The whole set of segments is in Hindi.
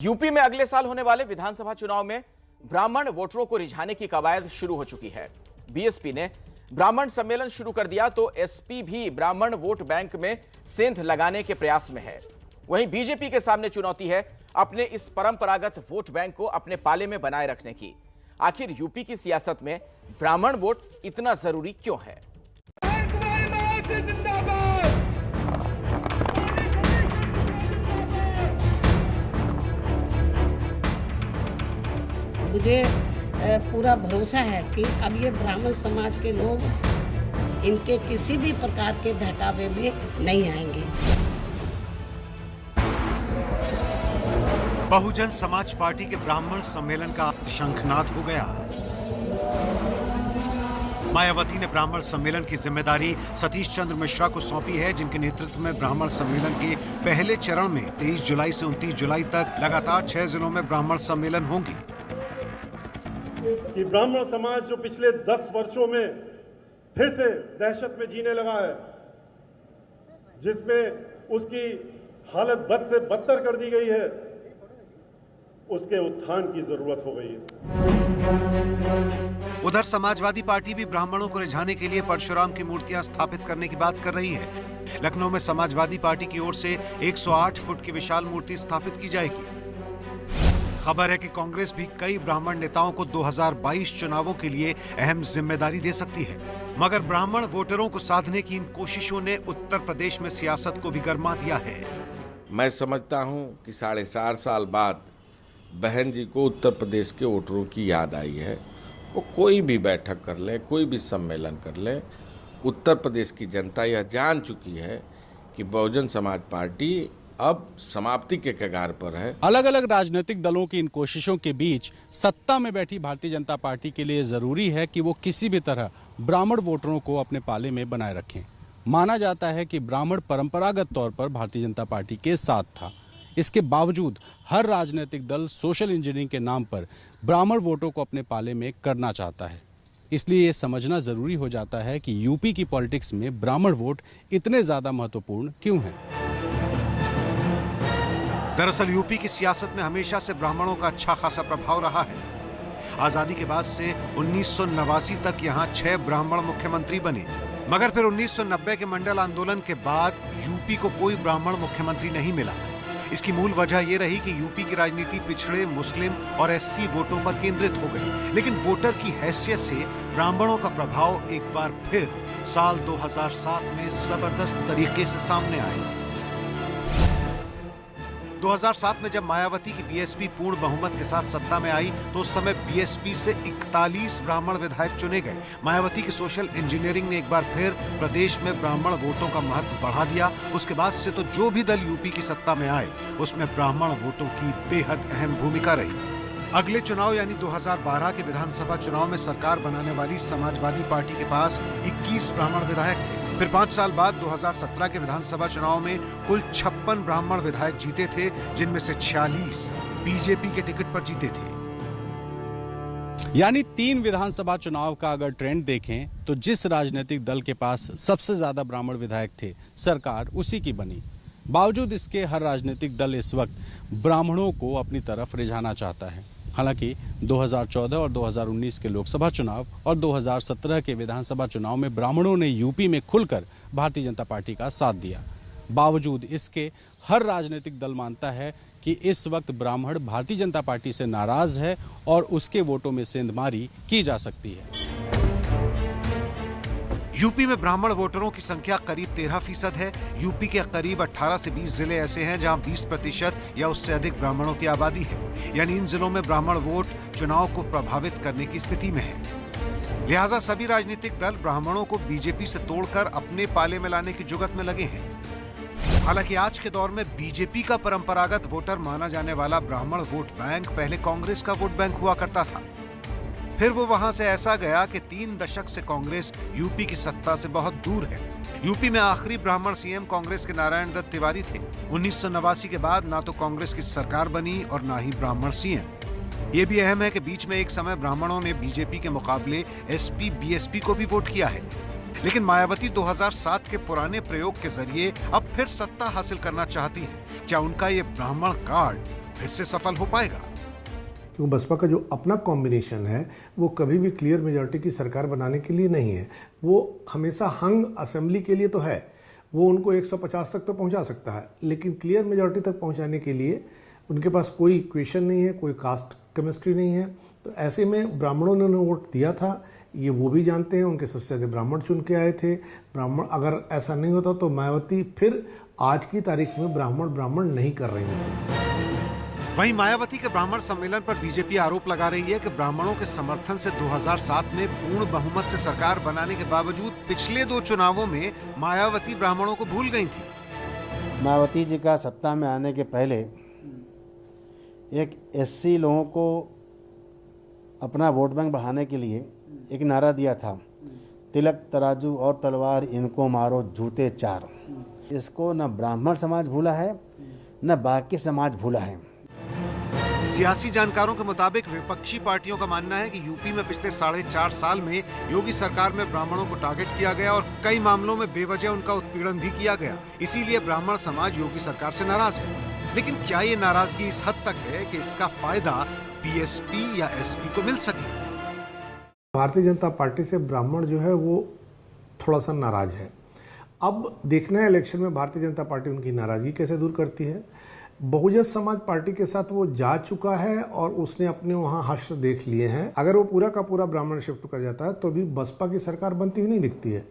यूपी में अगले साल होने वाले विधानसभा चुनाव में ब्राह्मण वोटरों को रिझाने की कवायद शुरू हो चुकी है। बीएसपी ने ब्राह्मण सम्मेलन शुरू कर दिया तो एसपी भी ब्राह्मण वोट बैंक में सेंध लगाने के प्रयास में है। वहीं बीजेपी के सामने चुनौती है अपने इस परंपरागत वोट बैंक को अपने पाले में बनाए रखने की। आखिर यूपी की सियासत में ब्राह्मण वोट इतना जरूरी क्यों है? मुझे पूरा भरोसा है कि अब ये ब्राह्मण समाज के लोग इनके किसी भी प्रकार के बहकावे में नहीं आएंगे। बहुजन समाज पार्टी के ब्राह्मण सम्मेलन का शंखनाद हो गया। मायावती ने ब्राह्मण सम्मेलन की जिम्मेदारी सतीश चंद्र मिश्रा को सौंपी है, जिनके नेतृत्व में ब्राह्मण सम्मेलन के पहले चरण में 23 जुलाई से 29 जुलाई तक लगातार 6 जिलों में ब्राह्मण सम्मेलन होंगे। कि ब्राह्मण समाज जो पिछले 10 वर्षों में फिर से दहशत में जीने लगा है, जिसमें उसकी हालत बद से बदतर कर दी गई है, उसके उत्थान की जरूरत हो गई है। उधर समाजवादी पार्टी भी ब्राह्मणों को रिझाने के लिए परशुराम की मूर्तियां स्थापित करने की बात कर रही है। लखनऊ में समाजवादी पार्टी की ओर से 108 फुट की विशाल मूर्ति स्थापित की जाएगी। खबर है कि कांग्रेस भी कई ब्राह्मण नेताओं को 2022 चुनावों के लिए अहम जिम्मेदारी दे सकती है, मगर ब्राह्मण वोटरों को साधने की इन कोशिशों ने उत्तर प्रदेश में सियासत को भी गरमा दिया है। मैं समझता हूं कि 4.5 साल बाद बहन जी को उत्तर प्रदेश के वोटरों की याद आई है। वो कोई भी बैठक कर ले, कोई भी सम्मेलन कर ले, उत्तर प्रदेश की जनता यह जान चुकी है कि बहुजन समाज पार्टी अब समाप्ति के कगार पर है। अलग अलग राजनीतिक दलों की इन कोशिशों के बीच सत्ता में बैठी भारतीय जनता पार्टी के लिए जरूरी है कि वो किसी भी तरह ब्राह्मण वोटरों को अपने पाले में बनाए रखें। माना जाता है कि ब्राह्मण परंपरागत तौर पर भारतीय जनता पार्टी के साथ था। इसके बावजूद हर राजनीतिक दल सोशल इंजीनियरिंग के नाम पर ब्राह्मण वोटों को अपने पाले में करना चाहता है। इसलिए ये समझना जरूरी हो जाता है कि यूपी की पॉलिटिक्स में ब्राह्मण वोट इतने ज्यादा महत्वपूर्ण क्यों हैं। दरअसल यूपी की सियासत में हमेशा से ब्राह्मणों का अच्छा खासा प्रभाव रहा है। आजादी के बाद से 1989 तक यहाँ 6 ब्राह्मण मुख्यमंत्री बने, मगर फिर 1990 के मंडल आंदोलन के बाद यूपी को कोई ब्राह्मण मुख्यमंत्री नहीं मिला। इसकी मूल वजह यह रही कि यूपी की राजनीति पिछड़े मुस्लिम और एससी वोटों पर केंद्रित हो गई, लेकिन वोटर की हैसियत से ब्राह्मणों का प्रभाव एक बार फिर साल 2007 में जबरदस्त तरीके से सामने आया। 2007 में जब मायावती की बीएसपी पूर्ण बहुमत के साथ सत्ता में आई तो उस समय बीएसपी से 41 ब्राह्मण विधायक चुने गए। मायावती की सोशल इंजीनियरिंग ने एक बार फिर प्रदेश में ब्राह्मण वोटों का महत्व बढ़ा दिया। उसके बाद से तो जो भी दल यूपी की सत्ता में आए उसमें ब्राह्मण वोटों की बेहद अहम भूमिका रही। अगले चुनाव यानी 2012 के विधानसभा चुनाव में सरकार बनाने वाली समाजवादी पार्टी के पास 21 ब्राह्मण विधायक थे। फिर 5 साल बाद 2017 के विधानसभा चुनाव में कुल 56 ब्राह्मण विधायक जीते थे, जिनमें से 46 बीजेपी के टिकट पर जीते थे। यानी 3 विधानसभा चुनाव का अगर ट्रेंड देखें तो जिस राजनीतिक दल के पास सबसे ज्यादा ब्राह्मण विधायक थे, सरकार उसी की बनी। बावजूद इसके हर राजनीतिक दल इस वक्त ब्राह्मणों को अपनी तरफ रिझाना चाहता है। हालांकि 2014 और 2019 के लोकसभा चुनाव और 2017 के विधानसभा चुनाव में ब्राह्मणों ने यूपी में खुलकर भारतीय जनता पार्टी का साथ दिया। बावजूद इसके हर राजनीतिक दल मानता है कि इस वक्त ब्राह्मण भारतीय जनता पार्टी से नाराज है और उसके वोटों में सेंधमारी की जा सकती है। यूपी में ब्राह्मण वोटरों की संख्या करीब 13% है। यूपी के करीब 18 से 20 जिले ऐसे हैं जहां 20% या उससे अधिक ब्राह्मणों की आबादी है। यानी इन जिलों में ब्राह्मण वोट चुनाव को प्रभावित करने की स्थिति में है। लिहाजा सभी राजनीतिक दल ब्राह्मणों को बीजेपी से तोड़कर अपने पाले में लाने की जुगत में लगे हैं। हालांकि आज के दौर में बीजेपी का परंपरागत वोटर माना जाने वाला ब्राह्मण वोट बैंक पहले कांग्रेस का वोट बैंक हुआ करता था। फिर वो वहां से ऐसा गया कि 3 दशक से कांग्रेस यूपी की सत्ता से बहुत दूर है। यूपी में आखिरी ब्राह्मण सीएम कांग्रेस के नारायण दत्त तिवारी थे। 1989 के बाद ना तो कांग्रेस की सरकार बनी और ना ही ब्राह्मण सीएम। ये भी अहम है कि बीच में एक समय ब्राह्मणों ने बीजेपी के मुकाबले एसपी बीएसपी को भी वोट किया है। लेकिन मायावती 2007 के पुराने प्रयोग के जरिए अब फिर सत्ता हासिल करना चाहती है। क्या उनका ये ब्राह्मण कार्ड फिर से सफल हो पाएगा। क्योंकि बसपा का जो अपना कॉम्बिनेशन है वो कभी भी क्लियर मेजॉरिटी की सरकार बनाने के लिए नहीं है, वो हमेशा हंग असेंबली के लिए तो है, वो उनको 150 तक तो पहुंचा सकता है, लेकिन क्लियर मेजॉरिटी तक पहुंचाने के लिए उनके पास कोई इक्वेशन नहीं है, कोई कास्ट केमिस्ट्री नहीं है। तो ऐसे में ब्राह्मणों ने वोट दिया था, ये वो भी जानते हैं, उनके सबसे ज़्यादा ब्राह्मण चुन के आए थे। ब्राह्मण अगर ऐसा नहीं होता तो मायावती फिर आज की तारीख में ब्राह्मण नहीं कर रही होती। वहीं मायावती के ब्राह्मण सम्मेलन पर बीजेपी आरोप लगा रही है कि ब्राह्मणों के समर्थन से 2007 में पूर्ण बहुमत से सरकार बनाने के बावजूद पिछले 2 चुनावों में मायावती ब्राह्मणों को भूल गई थी। मायावती जी का सत्ता में आने के पहले एक एससी लोगों को अपना वोट बैंक बढ़ाने के लिए एक नारा दिया था, तिलक तराजू और तलवार इनको मारो जूते 4। इसको न ब्राह्मण समाज भूला है न बाकी समाज भूला है। सियासी जानकारों के मुताबिक विपक्षी पार्टियों का मानना है कि यूपी में पिछले 4.5 साल में योगी सरकार में ब्राह्मणों को टारगेट किया गया और कई मामलों में बेवजह उनका उत्पीड़न भी किया गया। इसीलिए ब्राह्मण समाज योगी सरकार से नाराज है। लेकिन क्या ये नाराजगी इस हद तक है कि इसका फायदा बीएसपी या एसपी को मिल सके? भारतीय जनता पार्टी से ब्राह्मण जो है वो थोड़ा सा नाराज है। अब देखना है इलेक्शन में भारतीय जनता पार्टी उनकी नाराजगी कैसे दूर करती है। बहुजन समाज पार्टी के साथ वो जा चुका है और उसने अपने वहां हश्र देख लिए हैं। अगर वो पूरा का पूरा ब्राह्मण शिफ्ट कर जाता है तो भी बसपा की सरकार बनती हुई नहीं दिखती है।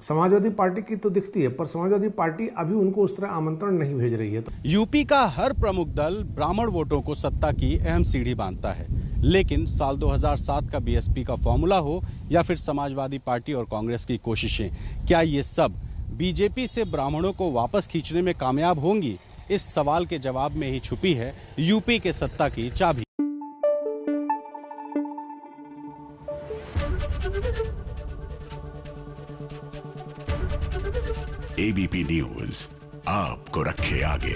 समाजवादी पार्टी की तो दिखती है, पर समाजवादी पार्टी अभी उनको उस तरह आमंत्रण नहीं भेज रही है। यूपी का हर प्रमुख दल ब्राह्मण वोटों को सत्ता की अहम सीढ़ी मानता है, लेकिन साल 2007 का बीएसपी का फॉर्मूला हो या फिर समाजवादी पार्टी और कांग्रेस की कोशिशें, क्या ये सब बीजेपी से ब्राह्मणों को वापस खींचने में कामयाब होंगी? इस सवाल के जवाब में ही छुपी है यूपी के सत्ता की चाबी। एबीपी न्यूज आपको रखे आगे।